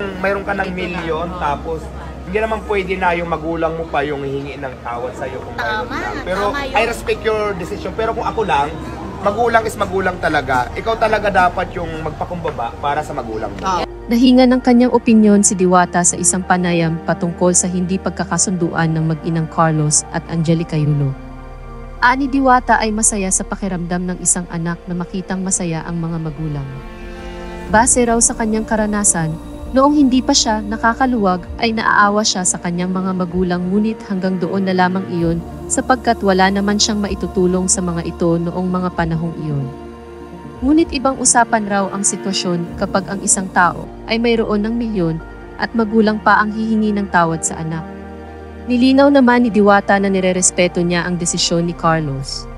Mayroon ka ng milyon, tapos hindi naman pwede na yung magulang mo pa yung hihingi ng tawad sa'yo kung mayroon lang. Pero I respect your decision. Pero kung ako lang, magulang is magulang talaga. Ikaw talaga dapat yung magpakumbaba para sa magulang mo. Nahinga ng kanyang opinyon si Diwata sa isang panayam patungkol sa hindi pagkakasunduan ng mag-inang Carlos at Angelica Yulo. Ani Diwata ay masaya sa pakiramdam ng isang anak na makitang masaya ang mga magulang. Base raw sa kanyang karanasan, noong hindi pa siya nakakaluwag ay naaawa siya sa kanyang mga magulang, ngunit hanggang doon na lamang iyon sapagkat wala naman siyang maitutulong sa mga ito noong mga panahong iyon. Ngunit ibang usapan raw ang sitwasyon kapag ang isang tao ay mayroon ng milyon at magulang pa ang hihingi ng tawad sa anak. Nilinaw naman ni Diwata na nirerespeto niya ang desisyon ni Carlos.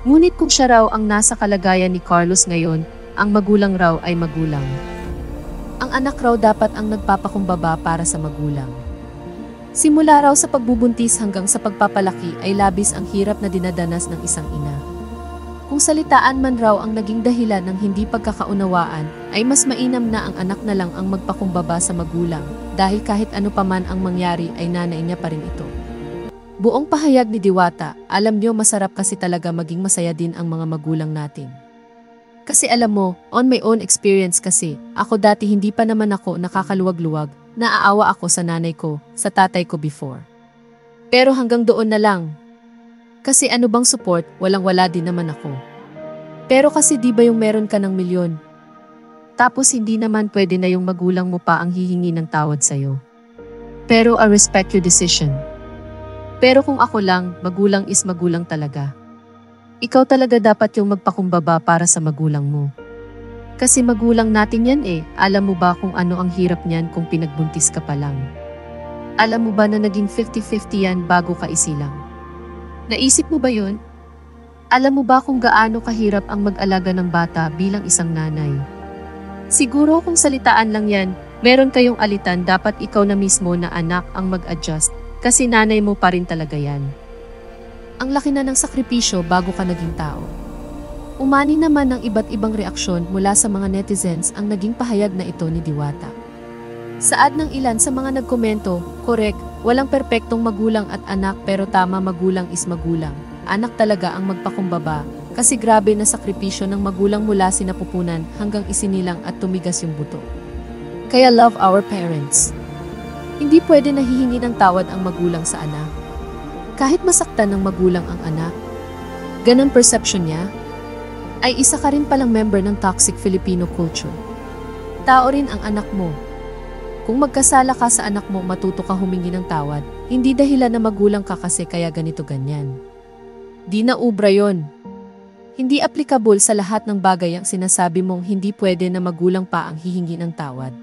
Ngunit kung siya raw ang nasa kalagayan ni Carlos ngayon, ang magulang raw ay magulang. Ang anak raw dapat ang nagpapakumbaba para sa magulang. Simula raw sa pagbubuntis hanggang sa pagpapalaki ay labis ang hirap na dinadanas ng isang ina. Kung salitaan man raw ang naging dahilan ng hindi pagkakaunawaan, ay mas mainam na ang anak na lang ang magpakumbaba sa magulang, dahil kahit ano paman ang mangyari ay nanay niya pa rin ito. Buong pahayag ni Diwata, alam niyo masarap kasi talaga maging masaya din ang mga magulang natin. Kasi alam mo, on my own experience kasi, ako dati hindi pa naman ako nakakaluwag-luwag, naaawa ako sa nanay ko, sa tatay ko before. Pero hanggang doon na lang. Kasi ano bang support, walang-wala din naman ako. Pero kasi di ba yung meron ka ng milyon? Tapos hindi naman pwede na yung magulang mo pa ang hihingi ng tawad sa'yo. Pero I respect your decision. Pero kung ako lang, magulang is magulang talaga. Ikaw talaga dapat yung magpakumbaba para sa magulang mo. Kasi magulang natin yan eh, alam mo ba kung ano ang hirap niyan kung pinagbuntis ka pa lang? Alam mo ba na naging 50-50 yan bago ka isilang? Naisip mo ba yun? Alam mo ba kung gaano kahirap ang mag-alaga ng bata bilang isang nanay? Siguro kung salitaan lang yan, meron kayong alitan, dapat ikaw na mismo na anak ang mag-adjust kasi nanay mo pa rin talaga yan. Ang laki na ng sakripisyo bago ka naging tao. Umani naman ng iba't ibang reaksyon mula sa mga netizens ang naging pahayag na ito ni Diwata. Saad ng ilan sa mga nagkomento, correct, walang perpektong magulang at anak pero tama, magulang is magulang. Anak talaga ang magpakumbaba kasi grabe na sakripisyo ng magulang mula sinapupunan hanggang isinilang at tumigas yung buto. Kaya love our parents. Hindi pwede na hihingi ng tawad ang magulang sa anak. Kahit masaktan ng magulang ang anak, ganun perception niya, ay isa ka rin palang member ng toxic Filipino culture. Tao rin ang anak mo. Kung magkasala ka sa anak mo, matuto ka humingi ng tawad, hindi dahilan na magulang ka kasi kaya ganito ganyan. Di na ubra yon. Hindi applicable sa lahat ng bagay ang sinasabi mong hindi pwede na magulang pa ang hihingi ng tawad.